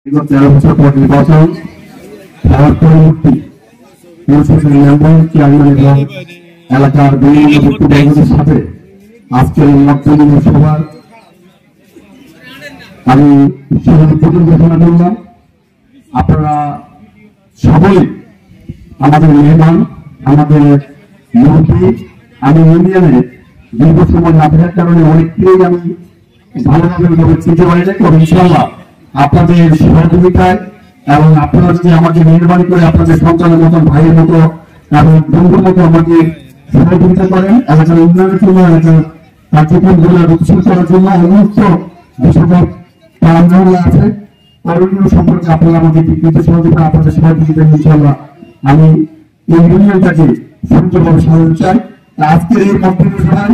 বিগত 13 বছর পর নির্বাচন হওয়ার পরবর্তী পরিষদের মেম্বার চেয়ারম্যান এবং এলাকার বিভিন্ন ব্যক্তিবর্গের সাথে আজকের মতবিনিময় সভার আমি উদ্বোধন ঘোষণা করলাম। আপনারা সবাই আমাদের মেহমান, আমাদের মন্ত্রী, আমি ইউনিয়নে দীর্ঘ সময় না থাকার কারণে অনেককেই আমি ভালোভাবে চিনতে পারি না। তবে ইনশাআল্লাহ আপনাদের সহযোগিতায় এবং আপনারা যদি আমাকে মেহরবানি করে আপনাদের সন্তানের মতন, ভাইয়ের মতো এবং বন্ধুর মতো আমাকে সহযোগিতা করেন এলাকার উন্নয়নের জন্য, এলাকার কার্যক্রমগুলো উৎসাহ করার জন্য সমস্ত যেসব পাওনা আছে করণীয় সম্পর্কে আপনারা আমাকে বিকৃত সহযোগিতা, আপনাদের সহযোগিতা ইনশাআল্লাহ আমি এই ইউনিয়নটাকে সুন্দরভাবে সাজাতে চাই। আজকের এই মন্তব্য সভায়